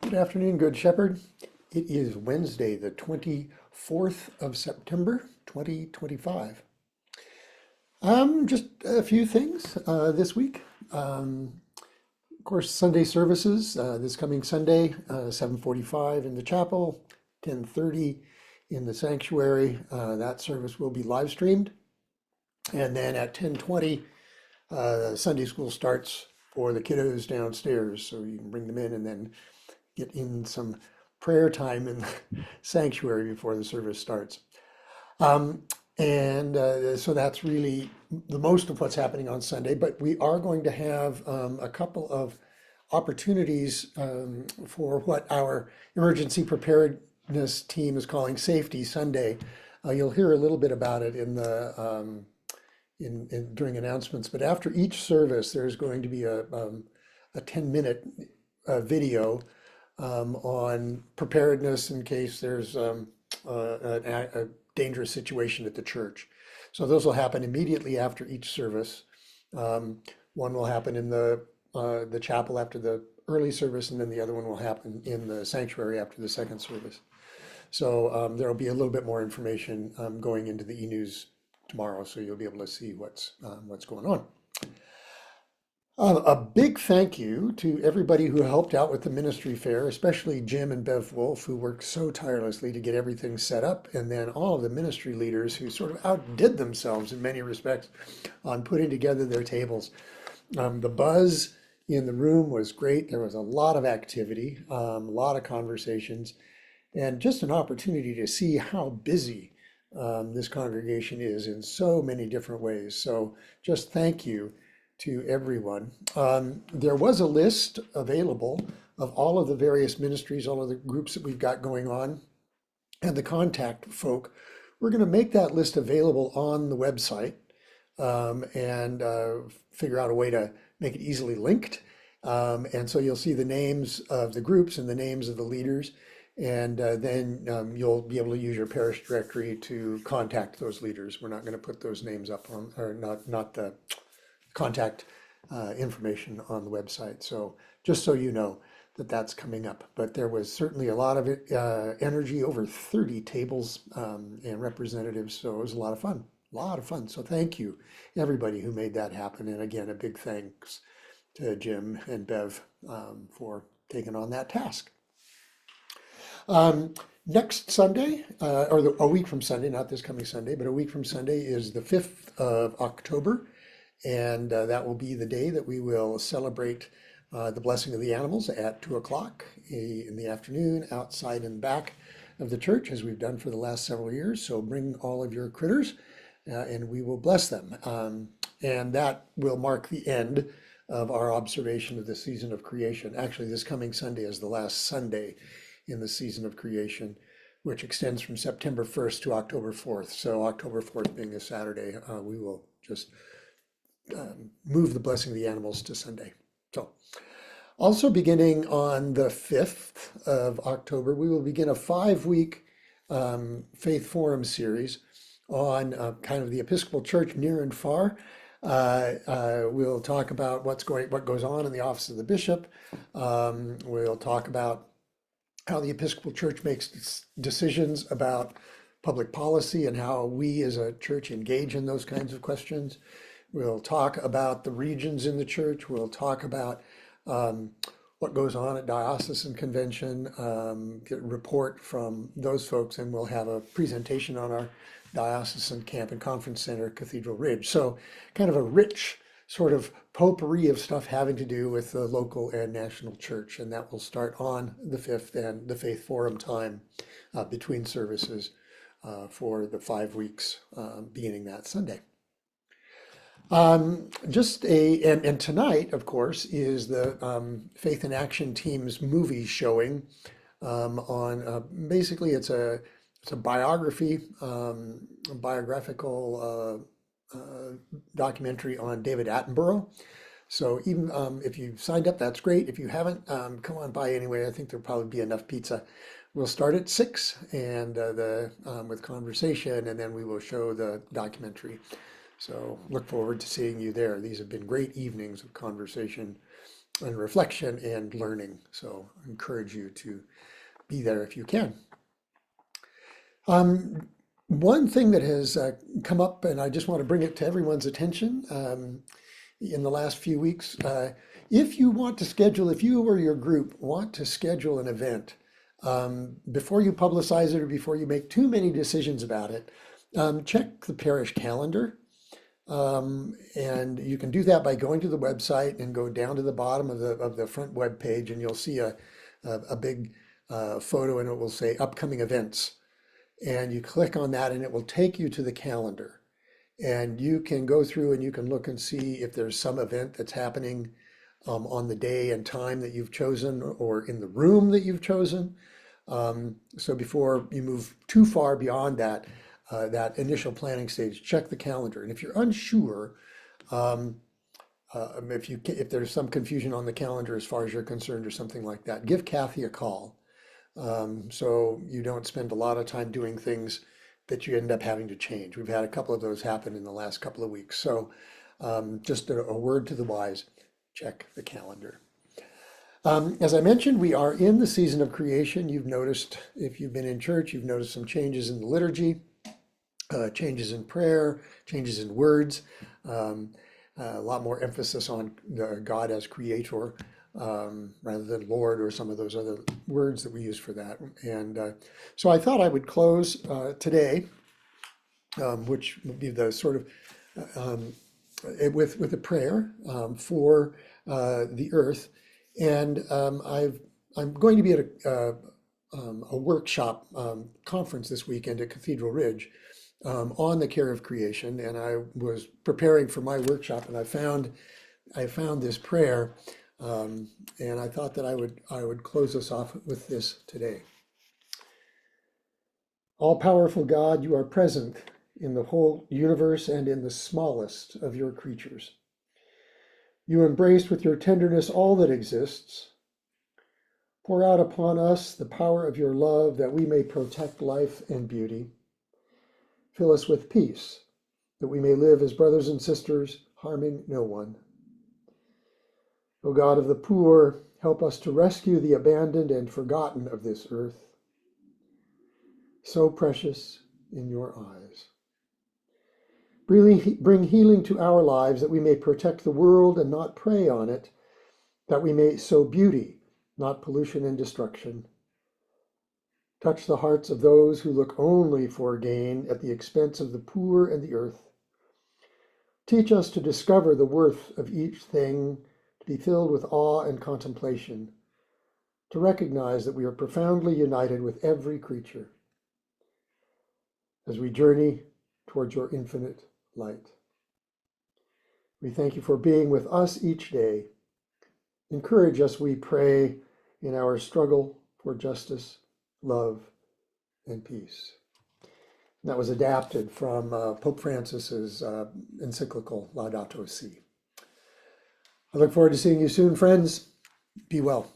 Good afternoon, Good Shepherd. It is Wednesday, the 24th of September, 2025. Just a few things this week. Of course, Sunday services this coming Sunday, 7:45 in the chapel, 10:30 in the sanctuary. That service will be live streamed. And then at 10:20, Sunday school starts for the kiddos downstairs. So you can bring them in and then get in some prayer time in the sanctuary before the service starts. Um, and so that's really the most of what's happening on Sunday, but we are going to have a couple of opportunities for what our emergency preparedness team is calling Safety Sunday. You'll hear a little bit about it in the during announcements, but after each service, there's going to be a 10-minute video on preparedness in case there's a dangerous situation at the church. So those will happen immediately after each service. One will happen in the chapel after the early service, and then the other one will happen in the sanctuary after the second service. So there will be a little bit more information going into the e-news tomorrow, so you'll be able to see what's going on. A big thank you to everybody who helped out with the ministry fair, especially Jim and Bev Wolf, who worked so tirelessly to get everything set up, and then all of the ministry leaders who sort of outdid themselves in many respects on putting together their tables. The buzz in the room was great. There was a lot of activity, a lot of conversations, and just an opportunity to see how busy this congregation is in so many different ways. So just thank you to everyone. There was a list available of all of the various ministries, all of the groups that we've got going on, and the contact folk. We're going to make that list available on the website and figure out a way to make it easily linked. And so you'll see the names of the groups and the names of the leaders, and then you'll be able to use your parish directory to contact those leaders. We're not going to put those names up on, or not the contact information on the website. So just so you know that that's coming up. But there was certainly a lot of energy, over 30 tables and representatives. So it was a lot of fun, a lot of fun. So thank you, everybody who made that happen. And again, a big thanks to Jim and Bev for taking on that task. Next Sunday, a week from Sunday, not this coming Sunday, but a week from Sunday is the 5th of October. And that will be the day that we will celebrate the blessing of the animals at 2 o'clock in the afternoon, outside and back of the church, as we've done for the last several years. So bring all of your critters and we will bless them. And that will mark the end of our observation of the season of creation. Actually, this coming Sunday is the last Sunday in the season of creation, which extends from September 1st to October 4th. So October 4th being a Saturday, we will just move the blessing of the animals to Sunday. So also beginning on the 5th of October, we will begin a 5-week Faith Forum series on kind of the Episcopal Church near and far. We'll talk about what goes on in the office of the bishop. We'll talk about how the Episcopal Church makes decisions about public policy and how we as a church engage in those kinds of questions. We'll talk about the regions in the church. We'll talk about what goes on at diocesan convention, get a report from those folks, and we'll have a presentation on our diocesan camp and conference center, Cathedral Ridge. So kind of a rich sort of potpourri of stuff having to do with the local and national church. And that will start on the 5th and the Faith Forum time between services for the 5 weeks beginning that Sunday. And tonight, of course, is the Faith in Action team's movie showing on basically it's a biography, biographical documentary on David Attenborough. So even if you've signed up, that's great. If you haven't, come on by anyway. I think there'll probably be enough pizza. We'll start at 6 and with conversation, and then we will show the documentary. So look forward to seeing you there. These have been great evenings of conversation reflection and learning. So I encourage you to be there if you can. One thing that has come up, and I just want to bring it to everyone's attention in the last few weeks, if you or your group want to schedule an event, before you publicize it or before you make too many decisions about it, check the parish calendar. And you can do that by going to the website and go down to the bottom of the front web page, and you'll see a big photo, and it will say upcoming events. And you click on that and it will take you to the calendar. And you can go through and you can look and see if there's some event that's happening on the day and time that you've chosen or in the room that you've chosen. So before you move too far beyond that, that initial planning stage, check the calendar. And if you're unsure, if there's some confusion on the calendar as far as you're concerned or something like that, give Kathy a call. So you don't spend a lot of time doing things that you end up having to change. We've had a couple of those happen in the last couple of weeks. So just a word to the wise, check the calendar. As I mentioned, we are in the season of creation. You've noticed, if you've been in church, you've noticed some changes in the liturgy, changes in prayer, changes in words, a lot more emphasis on God as creator. Rather than Lord or some of those other words that we use for that. And so I thought I would close today, which would be the sort of, with a prayer for the earth. And I'm going to be at a workshop conference this weekend at Cathedral Ridge on the care of creation. And I was preparing for my workshop, and I found this prayer. And I thought that I would close us off with this today. All-powerful God, you are present in the whole universe and in the smallest of your creatures. You embrace with your tenderness all that exists. Pour out upon us the power of your love that we may protect life and beauty. Fill us with peace, that we may live as brothers and sisters, harming no one. O God of the poor, help us to rescue the abandoned and forgotten of this earth, so precious in your eyes. Bring healing to our lives, that we may protect the world and not prey on it, that we may sow beauty, not pollution and destruction. Touch the hearts of those who look only for gain at the expense of the poor and the earth. Teach us to discover the worth of each thing, be filled with awe and contemplation, to recognize that we are profoundly united with every creature as we journey towards your infinite light. We thank you for being with us each day. Encourage us, we pray, in our struggle for justice, love, and peace. And that was adapted from Pope Francis's encyclical Laudato Si'. I look forward to seeing you soon, friends. Be well.